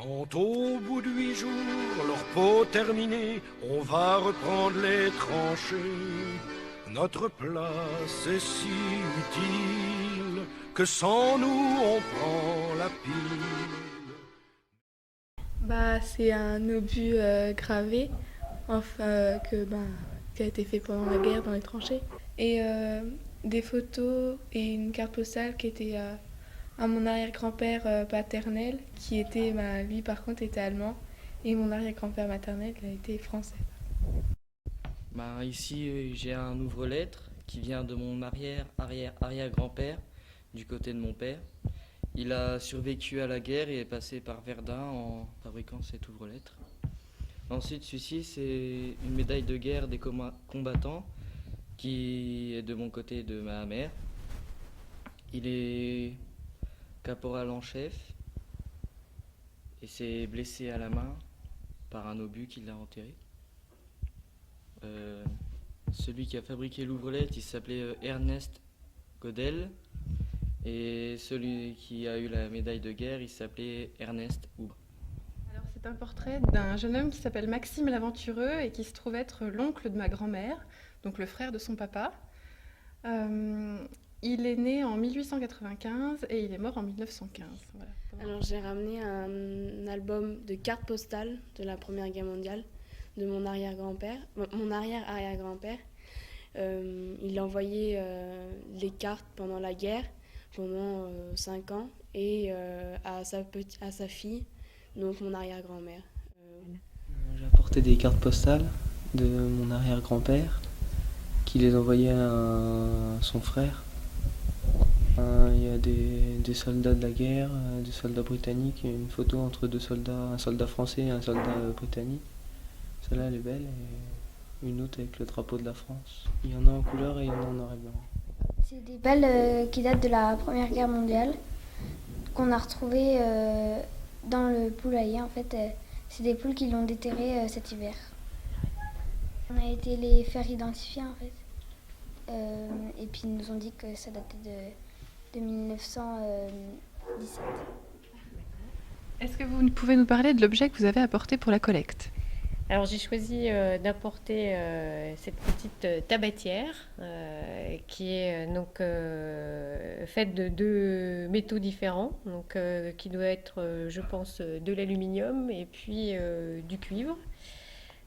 Quand au bout de 8 jours, leur peau terminée, on va reprendre les tranchées. Notre place est si utile que sans nous on prend la pile. C'est un obus gravé qui a été fait pendant la guerre dans les tranchées. Et des photos et une carte postale qui était à mon arrière-grand-père paternel, qui était, lui par contre était allemand, et mon arrière-grand-père maternel a été français. Ici, j'ai un ouvre-lettre qui vient de mon arrière-arrière-arrière-grand-père, du côté de mon père. Il a survécu à la guerre et est passé par Verdun en fabriquant cet ouvre-lettre. Ensuite, celui-ci, c'est une médaille de guerre des combattants qui est de mon côté de ma mère. Il est caporal en chef et s'est blessé à la main par un obus qui l'a enterré. Celui qui a fabriqué l'ouvre-lettre, il s'appelait Ernest Godel. Et celui qui a eu la médaille de guerre, il s'appelait Ernest Houbre. Alors, c'est un portrait d'un jeune homme qui s'appelle Maxime l'Aventureux et qui se trouve être l'oncle de ma grand-mère, donc le frère de son papa. Il est né en 1895 et il est mort en 1915. Voilà. Alors j'ai ramené un album de cartes postales de la Première Guerre mondiale de mon arrière-grand-père, mon arrière-arrière-grand-père. Il a envoyé les cartes pendant la guerre, pendant 5 ans, et à sa fille, donc mon arrière-grand-mère. J'ai apporté des cartes postales de mon arrière-grand-père qui les envoyait à son frère. Il y a des soldats de la guerre, des soldats britanniques, il y a une photo entre deux soldats, un soldat français et un soldat britannique. Celle-là elle est belle et une autre avec le drapeau de la France. Il y en a en couleur et il y en a en noir et blanc. C'est des balles qui datent de la Première Guerre mondiale qu'on a retrouvées dans le poulailler. En fait, c'est des poules qui l'ont déterré cet hiver. On a été les faire identifier en fait. Et puis ils nous ont dit que ça datait de 1917. Est-ce que vous pouvez nous parler de l'objet que vous avez apporté pour la collecte ? Alors j'ai choisi d'apporter cette petite tabatière qui est donc faite de 2 métaux différents, donc qui doit être, je pense, de l'aluminium et puis du cuivre.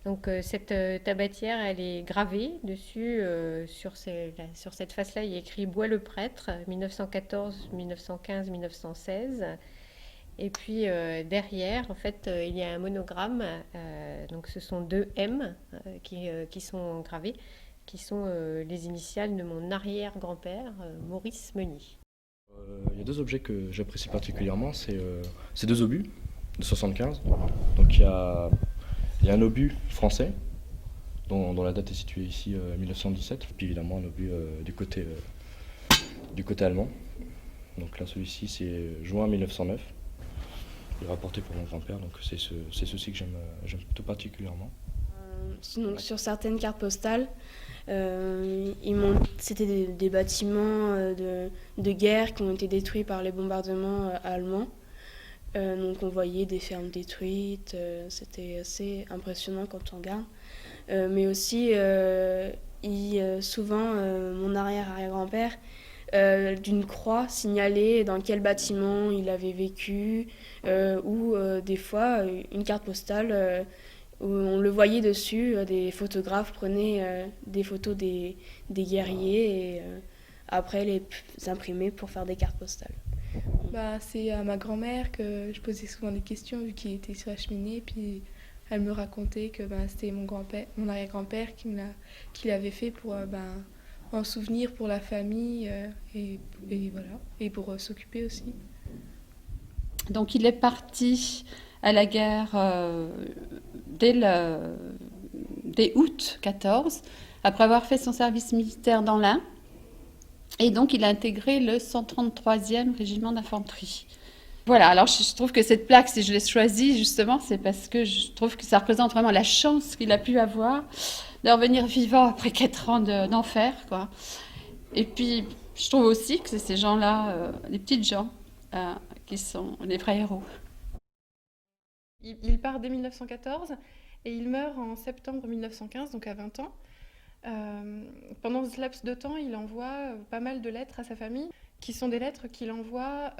Donc cette tabatière, elle est gravée dessus, sur cette face-là, il y a écrit Bois le prêtre, 1914, 1915, 1916. Et puis derrière, en fait, il y a un monogramme, donc ce sont 2 M qui sont gravés, qui sont les initiales de mon arrière-grand-père, Maurice Meunier. Il y a 2 objets que j'apprécie particulièrement, c'est 2 obus de 75. Donc il y a un obus français, dont la date est située ici, 1917, puis évidemment un obus du côté allemand. Donc là, celui-ci, c'est juin 1909. Il est rapporté pour mon grand-père, donc c'est ceci que j'aime tout particulièrement. Donc, sur certaines cartes postales, c'était des bâtiments de guerre qui ont été détruits par les bombardements allemands. Donc on voyait des fermes détruites, c'était assez impressionnant quand on regarde. Mais aussi, souvent, mon arrière-arrière-grand-père, d'une croix signalée dans quel bâtiment il avait vécu, ou des fois une carte postale où on le voyait dessus, des photographes prenaient des photos des guerriers et après les imprimaient pour faire des cartes postales. C'est à ma grand-mère que je posais souvent des questions vu qu'il était sur la cheminée, puis elle me racontait que c'était mon arrière-grand-père qui l'avait fait pour en souvenir pour la famille et voilà, et pour s'occuper aussi. Donc il est parti à la guerre dès août 14, après avoir fait son service militaire dans l'Ain. Et donc il a intégré le 133e régiment d'infanterie. Voilà, alors je trouve que cette plaque, si je l'ai choisie justement, c'est parce que je trouve que ça représente vraiment la chance qu'il a pu avoir de revenir vivant après 4 ans d'enfer, quoi. Et puis, je trouve aussi que c'est ces gens-là, les petites gens, qui sont les vrais héros. Il part dès 1914 et il meurt en septembre 1915, donc à 20 ans. Pendant ce laps de temps, il envoie pas mal de lettres à sa famille, qui sont des lettres qu'il envoie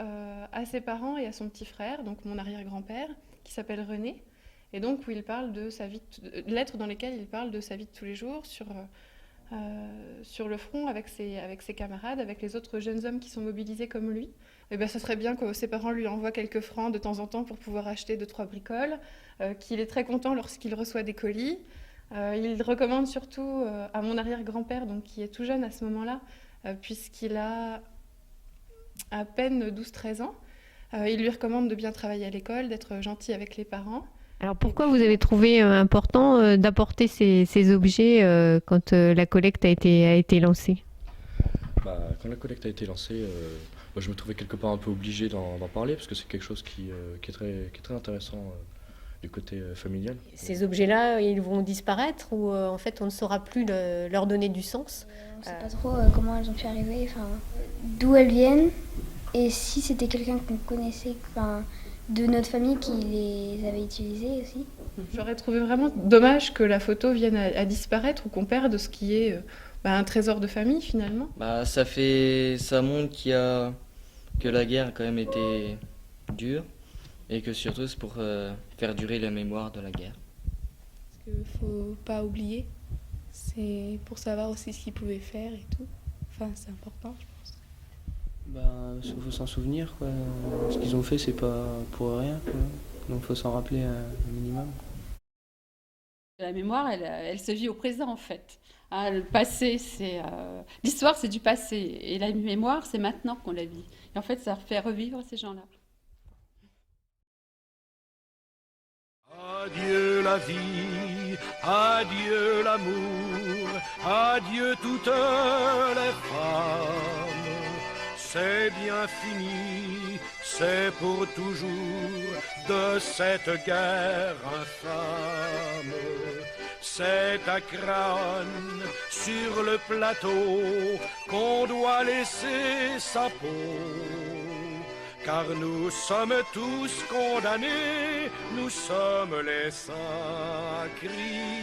à ses parents et à son petit frère, donc mon arrière-grand-père, qui s'appelle René, et donc où il parle de sa vie, lettres dans lesquelles il parle de sa vie de tous les jours sur le front avec ses camarades, avec les autres jeunes hommes qui sont mobilisés comme lui. Et bien, ce serait bien que ses parents lui envoient quelques francs de temps en temps pour pouvoir acheter 2-3 bricoles, qu'il est très content lorsqu'il reçoit des colis. Il recommande surtout à mon arrière-grand-père, donc qui est tout jeune à ce moment-là, puisqu'il a à peine 12-13 ans. Il lui recommande de bien travailler à l'école, d'être gentil avec les parents. Alors pourquoi vous avez trouvé important d'apporter ces objets quand la collecte a été lancée? Quand la collecte a été lancée, je me trouvais quelque part un peu obligé d'en parler, parce que c'est quelque chose qui est très intéressant du côté familial. Ces objets-là, ils vont disparaître ou en fait on ne saura plus leur donner du sens? On ne sait pas trop comment elles ont pu arriver, d'où elles viennent, et si c'était quelqu'un qu'on connaissait, de notre famille qui les avait utilisées aussi. J'aurais trouvé vraiment dommage que la photo vienne à disparaître ou qu'on perde ce qui est un trésor de famille finalement. Ça montre que la guerre a quand même été dure et que surtout c'est pour faire durer la mémoire de la guerre. Parce qu'il ne faut pas oublier, c'est pour savoir aussi ce qu'ils pouvaient faire et tout. C'est important, je pense. Il faut s'en souvenir, quoi. Ce qu'ils ont fait, c'est pas pour rien, quoi. Donc il faut s'en rappeler un minimum. La mémoire, elle se vit au présent, en fait. Le passé, l'histoire, c'est du passé. Et la mémoire, c'est maintenant qu'on la vit. Et en fait, ça fait revivre ces gens-là. Adieu la vie, adieu l'amour, adieu toutes les femmes. C'est bien fini, c'est pour toujours de cette guerre infâme. C'est à Craonne, sur le plateau, qu'on doit laisser sa peau. Car nous sommes tous condamnés, nous sommes les sacrifiés.